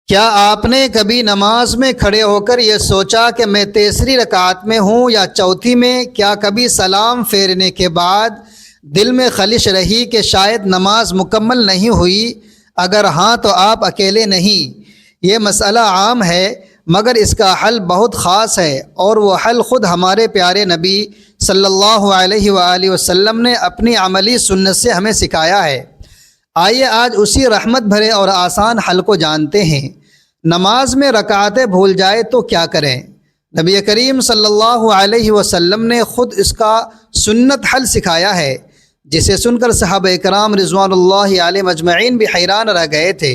کیا آپ نے کبھی نماز میں کھڑے ہو کر یہ سوچا کہ میں تیسری رکعت میں ہوں یا چوتھی میں؟ کیا کبھی سلام پھیرنے کے بعد دل میں خلش رہی کہ شاید نماز مکمل نہیں ہوئی؟ اگر ہاں تو آپ اکیلے نہیں، یہ مسئلہ عام ہے، مگر اس کا حل بہت خاص ہے، اور وہ حل خود ہمارے پیارے نبی صلی اللہ علیہ وآلہ وسلم نے اپنی عملی سنت سے ہمیں سکھایا ہے۔ آئیے آج اسی رحمت بھرے اور آسان حل کو جانتے ہیں۔ نماز میں رکعتیں بھول جائے تو کیا کریں؟ نبی کریم صلی اللہ علیہ وسلم نے خود اس کا سنت حل سکھایا ہے، جسے سن کر صحابہ کرام رضوان اللہ علیہ مجمعین بھی حیران رہ گئے تھے۔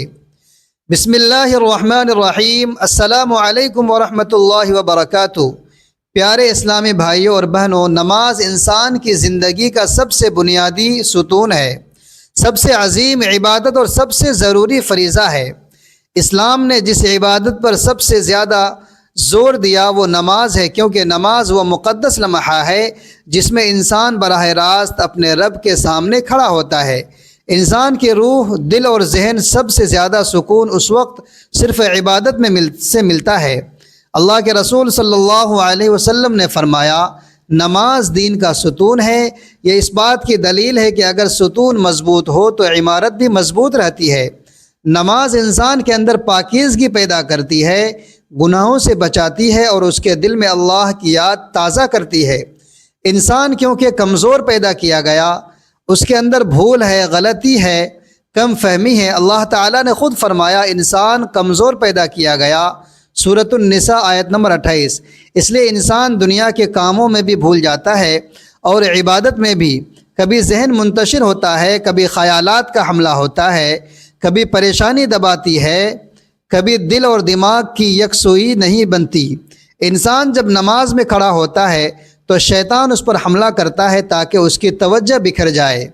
بسم اللہ الرحمن الرحیم۔ السلام علیکم ورحمۃ اللہ وبرکاتہ۔ پیارے اسلامی بھائیوں اور بہنوں، نماز انسان کی زندگی کا سب سے بنیادی ستون ہے، سب سے عظیم عبادت اور سب سے ضروری فریضہ ہے۔ اسلام نے جس عبادت پر سب سے زیادہ زور دیا وہ نماز ہے، کیونکہ نماز وہ مقدس لمحہ ہے جس میں انسان براہ راست اپنے رب کے سامنے کھڑا ہوتا ہے۔ انسان کی روح، دل اور ذہن سب سے زیادہ سکون اس وقت صرف عبادت میں ملتا ہے۔ اللہ کے رسول صلی اللہ علیہ وسلم نے فرمایا، نماز دین کا ستون ہے۔ یہ اس بات کی دلیل ہے کہ اگر ستون مضبوط ہو تو عمارت بھی مضبوط رہتی ہے۔ نماز انسان کے اندر پاکیزگی پیدا کرتی ہے، گناہوں سے بچاتی ہے اور اس کے دل میں اللہ کی یاد تازہ کرتی ہے۔ انسان کیونکہ کمزور پیدا کیا گیا، اس کے اندر بھول ہے، غلطی ہے، کم فہمی ہے۔ اللہ تعالیٰ نے خود فرمایا، انسان کمزور پیدا کیا گیا، سورۃ النساء آیت نمبر 28۔ اس لیے انسان دنیا کے کاموں میں بھی بھول جاتا ہے اور عبادت میں بھی۔ کبھی ذہن منتشر ہوتا ہے، کبھی خیالات کا حملہ ہوتا ہے، کبھی پریشانی دباتی ہے، کبھی دل اور دماغ کی یکسوئی نہیں بنتی۔ انسان جب نماز میں کھڑا ہوتا ہے تو شیطان اس پر حملہ کرتا ہے تاکہ اس کی توجہ بکھر جائے۔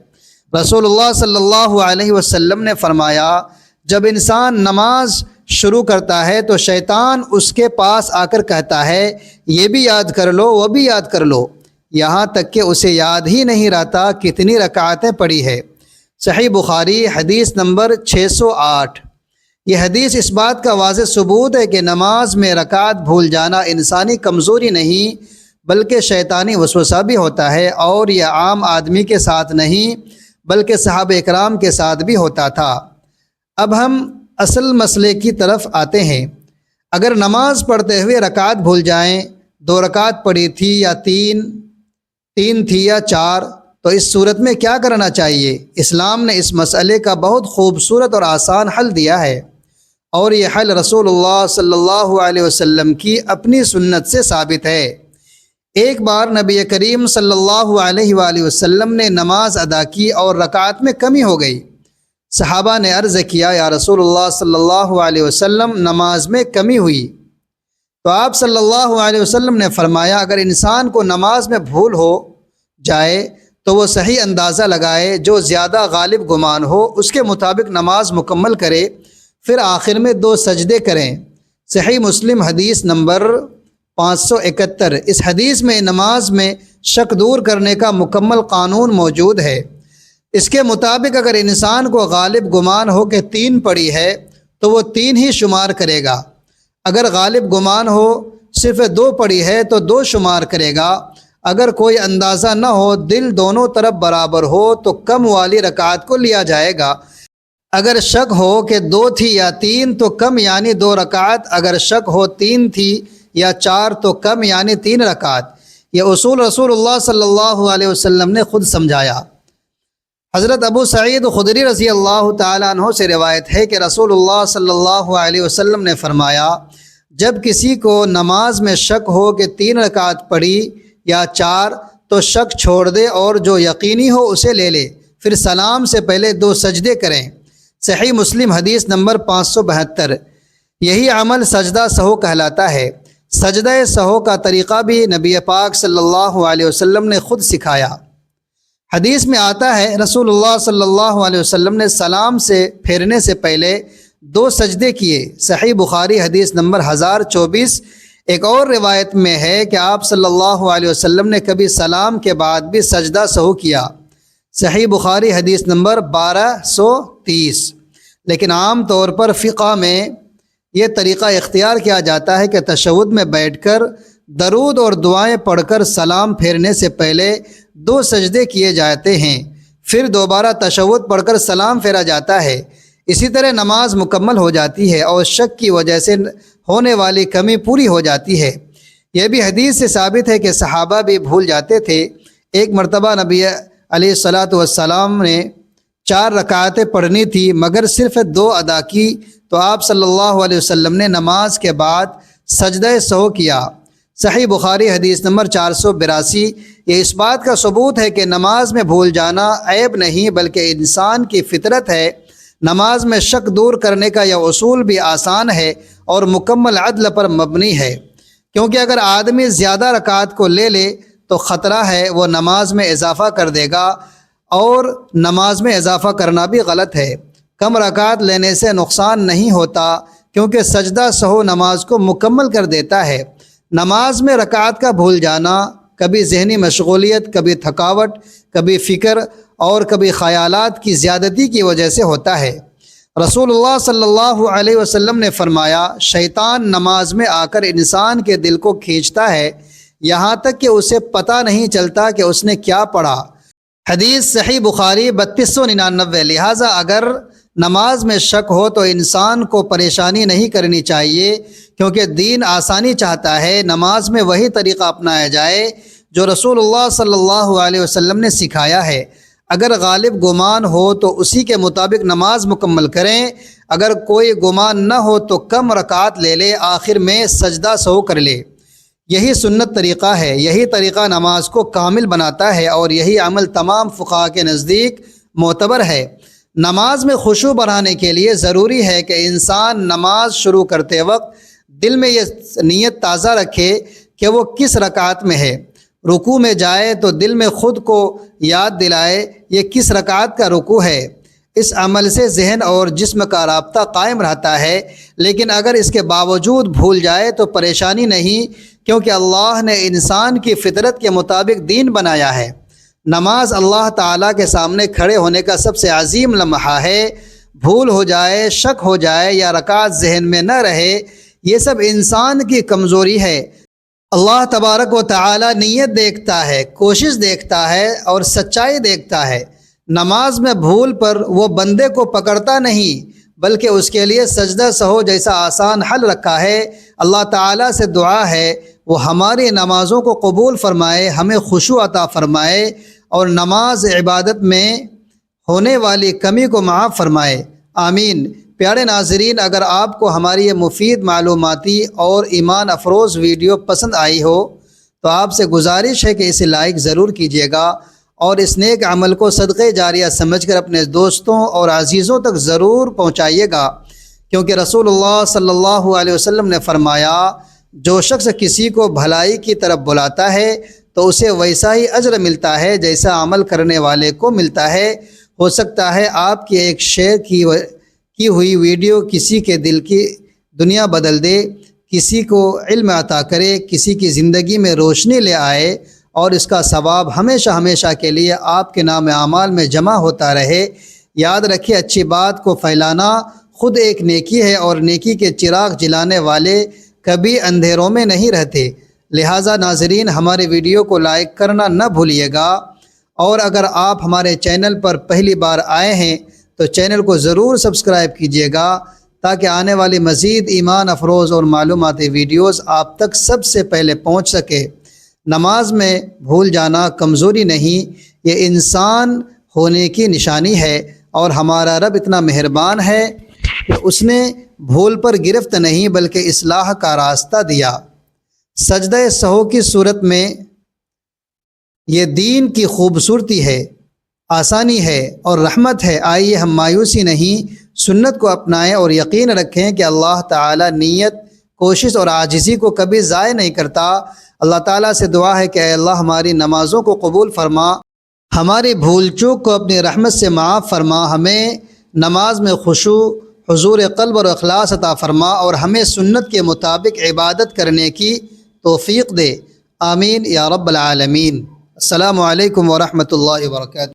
رسول اللہ صلی اللہ علیہ وسلم نے فرمایا، جب انسان نماز شروع کرتا ہے تو شیطان اس کے پاس آ کر کہتا ہے، یہ بھی یاد کر لو، وہ بھی یاد کر لو، یہاں تک کہ اسے یاد ہی نہیں رہتا کتنی رکعتیں پڑھی ہے۔ صحیح بخاری حدیث نمبر 608۔ یہ حدیث اس بات کا واضح ثبوت ہے کہ نماز میں رکعت بھول جانا انسانی کمزوری نہیں بلکہ شیطانی وسوسہ بھی ہوتا ہے، اور یہ عام آدمی کے ساتھ نہیں بلکہ صحابہ کرام کے ساتھ بھی ہوتا تھا۔ اب ہم اصل مسئلے کی طرف آتے ہیں۔ اگر نماز پڑھتے ہوئے رکعت بھول جائیں، 2 رکعت پڑھی تھی یا تین تھی یا 4، تو اس صورت میں کیا کرنا چاہیے؟ اسلام نے اس مسئلے کا بہت خوبصورت اور آسان حل دیا ہے، اور یہ حل رسول اللہ صلی اللہ علیہ وسلم کی اپنی سنت سے ثابت ہے۔ ایک بار نبی کریم صلی اللہ علیہ وآلہ وسلم نے نماز ادا کی اور رکعت میں کمی ہو گئی۔ صحابہ نے عرض کیا، یا رسول اللہ صلی اللہ علیہ وسلم، نماز میں کمی ہوئی۔ تو آپ صلی اللہ علیہ وسلم نے فرمایا، اگر انسان کو نماز میں بھول ہو جائے تو وہ صحیح اندازہ لگائے، جو زیادہ غالب گمان ہو اس کے مطابق نماز مکمل کرے، پھر آخر میں 2 سجدے کریں۔ صحیح مسلم حدیث نمبر 571۔ اس حدیث میں نماز میں شک دور کرنے کا مکمل قانون موجود ہے۔ اس کے مطابق اگر انسان کو غالب گمان ہو کہ 3 پڑھی ہے تو وہ 3 ہی شمار کرے گا۔ اگر غالب گمان ہو صرف 2 پڑھی ہے تو 2 شمار کرے گا۔ اگر کوئی اندازہ نہ ہو، دل دونوں طرف برابر ہو، تو کم والی رکعت کو لیا جائے گا۔ اگر شک ہو کہ 2 تھی یا 3 تو کم یعنی 2 رکعت، اگر شک ہو 3 تھی یا 4 تو کم یعنی 3 رکعت۔ یہ اصول رسول اللہ صلی اللہ علیہ وسلم نے خود سمجھایا۔ حضرت ابو سعید خدری رضی اللہ تعالیٰ عنہ سے روایت ہے کہ رسول اللہ صلی اللہ علیہ وسلم نے فرمایا، جب کسی کو نماز میں شک ہو کہ 3 رکعت پڑھی یا 4 تو شک چھوڑ دے اور جو یقینی ہو اسے لے لے، پھر سلام سے پہلے 2 سجدے کریں۔ صحیح مسلم حدیث نمبر 572۔ یہی عمل سجدہ سہو کہلاتا ہے۔ سجدہ سہو کا طریقہ بھی نبی پاک صلی اللہ علیہ وسلم نے خود سکھایا۔ حدیث میں آتا ہے، رسول اللہ صلی اللہ علیہ وسلم نے سلام سے پھیرنے سے پہلے 2 سجدے کیے۔ صحیح بخاری حدیث نمبر 1024۔ ایک اور روایت میں ہے کہ آپ صلی اللہ علیہ وسلم نے کبھی سلام کے بعد بھی سجدہ سہو کیا۔ صحیح بخاری حدیث نمبر 1230۔ لیکن عام طور پر فقہ میں یہ طریقہ اختیار کیا جاتا ہے کہ تشہد میں بیٹھ کر درود اور دعائیں پڑھ کر سلام پھیرنے سے پہلے 2 سجدے کیے جاتے ہیں، پھر دوبارہ تشہد پڑھ کر سلام پھیرا جاتا ہے۔ اسی طرح نماز مکمل ہو جاتی ہے اور شک کی وجہ سے ہونے والی کمی پوری ہو جاتی ہے۔ یہ بھی حدیث سے ثابت ہے کہ صحابہ بھی بھول جاتے تھے۔ ایک مرتبہ نبی علیہ الصلاۃ والسلام نے 4 رکعتیں پڑھنی تھی مگر صرف 2 ادا کی، تو آپ صلی اللہ علیہ وسلم نے نماز کے بعد سجدہ سہو کیا۔ صحیح بخاری حدیث نمبر 482۔ یہ اس بات کا ثبوت ہے کہ نماز میں بھول جانا عیب نہیں بلکہ انسان کی فطرت ہے۔ نماز میں شک دور کرنے کا یہ اصول بھی آسان ہے اور مکمل عدل پر مبنی ہے، کیونکہ اگر آدمی زیادہ رکعات کو لے لے تو خطرہ ہے وہ نماز میں اضافہ کر دے گا، اور نماز میں اضافہ کرنا بھی غلط ہے۔ کم رکعات لینے سے نقصان نہیں ہوتا کیونکہ سجدہ سہو نماز کو مکمل کر دیتا ہے۔ نماز میں رکعات کا بھول جانا کبھی ذہنی مشغولیت، کبھی تھکاوٹ، کبھی فکر اور کبھی خیالات کی زیادتی کی وجہ سے ہوتا ہے۔ رسول اللہ صلی اللہ علیہ وسلم نے فرمایا، شیطان نماز میں آ کر انسان کے دل کو کھینچتا ہے یہاں تک کہ اسے پتہ نہیں چلتا کہ اس نے کیا پڑھا۔ حدیث صحیح بخاری 3299۔ لہٰذا اگر نماز میں شک ہو تو انسان کو پریشانی نہیں کرنی چاہیے، کیونکہ دین آسانی چاہتا ہے۔ نماز میں وہی طریقہ اپنایا جائے جو رسول اللہ صلی اللہ علیہ وسلم نے سکھایا ہے۔ اگر غالب گمان ہو تو اسی کے مطابق نماز مکمل کریں، اگر کوئی گمان نہ ہو تو کم رکعات لے لے، آخر میں سجدہ سہو کر لے۔ یہی سنت طریقہ ہے، یہی طریقہ نماز کو کامل بناتا ہے، اور یہی عمل تمام فقہاء کے نزدیک معتبر ہے۔ نماز میں خشوع بڑھانے کے لیے ضروری ہے کہ انسان نماز شروع کرتے وقت دل میں یہ نیت تازہ رکھے کہ وہ کس رکعت میں ہے۔ رکوع میں جائے تو دل میں خود کو یاد دلائے یہ کس رکعت کا رکوع ہے۔ اس عمل سے ذہن اور جسم کا رابطہ قائم رہتا ہے، لیکن اگر اس کے باوجود بھول جائے تو پریشانی نہیں، کیونکہ اللہ نے انسان کی فطرت کے مطابق دین بنایا ہے۔ نماز اللہ تعالیٰ کے سامنے کھڑے ہونے کا سب سے عظیم لمحہ ہے۔ بھول ہو جائے، شک ہو جائے یا رکعت ذہن میں نہ رہے، یہ سب انسان کی کمزوری ہے۔ اللہ تبارک و تعالیٰ نیت دیکھتا ہے، کوشش دیکھتا ہے اور سچائی دیکھتا ہے۔ نماز میں بھول پر وہ بندے کو پکڑتا نہیں بلکہ اس کے لیے سجدہ سہو جیسا آسان حل رکھا ہے۔ اللہ تعالیٰ سے دعا ہے وہ ہماری نمازوں کو قبول فرمائے، ہمیں خشوع عطا فرمائے اور نماز عبادت میں ہونے والی کمی کو معاف فرمائے، آمین۔ پیارے ناظرین، اگر آپ کو ہماری یہ مفید معلوماتی اور ایمان افروز ویڈیو پسند آئی ہو تو آپ سے گزارش ہے کہ اسے لائک ضرور کیجیے گا، اور اس نیک عمل کو صدقہ جاریہ سمجھ کر اپنے دوستوں اور عزیزوں تک ضرور پہنچائیے گا، کیونکہ رسول اللہ صلی اللہ علیہ وسلم نے فرمایا، جو شخص کسی کو بھلائی کی طرف بلاتا ہے تو اسے ویسا ہی اجر ملتا ہے جیسا عمل کرنے والے کو ملتا ہے۔ ہو سکتا ہے آپ کی ایک شیئر کی ہوئی ویڈیو کسی کے دل کی دنیا بدل دے، کسی کو علم عطا کرے، کسی کی زندگی میں روشنی لے آئے، اور اس کا ثواب ہمیشہ ہمیشہ کے لیے آپ کے نام اعمال میں جمع ہوتا رہے۔ یاد رکھیے، اچھی بات کو پھیلانا خود ایک نیکی ہے، اور نیکی کے چراغ جلانے والے کبھی اندھیروں میں نہیں رہتے۔ لہٰذا ناظرین، ہمارے ویڈیو کو لائک کرنا نہ بھولیے گا، اور اگر آپ ہمارے چینل پر پہلی بار آئے ہیں تو چینل کو ضرور سبسکرائب کیجیے گا تاکہ آنے والی مزید ایمان افروز اور معلوماتی ویڈیوز آپ تک سب سے پہلے پہنچ سکے۔ نماز میں بھول جانا کمزوری نہیں، یہ انسان ہونے کی نشانی ہے، اور ہمارا رب اتنا مہربان ہے کہ اس نے بھول پر گرفت نہیں بلکہ اصلاح کا راستہ دیا۔ سجدہ سہو کی صورت میں یہ دین کی خوبصورتی ہے، آسانی ہے اور رحمت ہے۔ آئیے ہم مایوسی نہیں، سنت کو اپنائیں اور یقین رکھیں کہ اللہ تعالیٰ نیت، کوشش اور عاجزی کو کبھی ضائع نہیں کرتا۔ اللہ تعالیٰ سے دعا ہے کہ اے اللہ ہماری نمازوں کو قبول فرما، ہماری بھول چوک کو اپنی رحمت سے معاف فرما، ہمیں نماز میں خشوع، حضور قلب اور اخلاص عطا فرما، اور ہمیں سنت کے مطابق عبادت کرنے کی توفیق دے، آمین یا رب العالمین۔ السلام علیکم ورحمۃ اللہ وبرکاتہ۔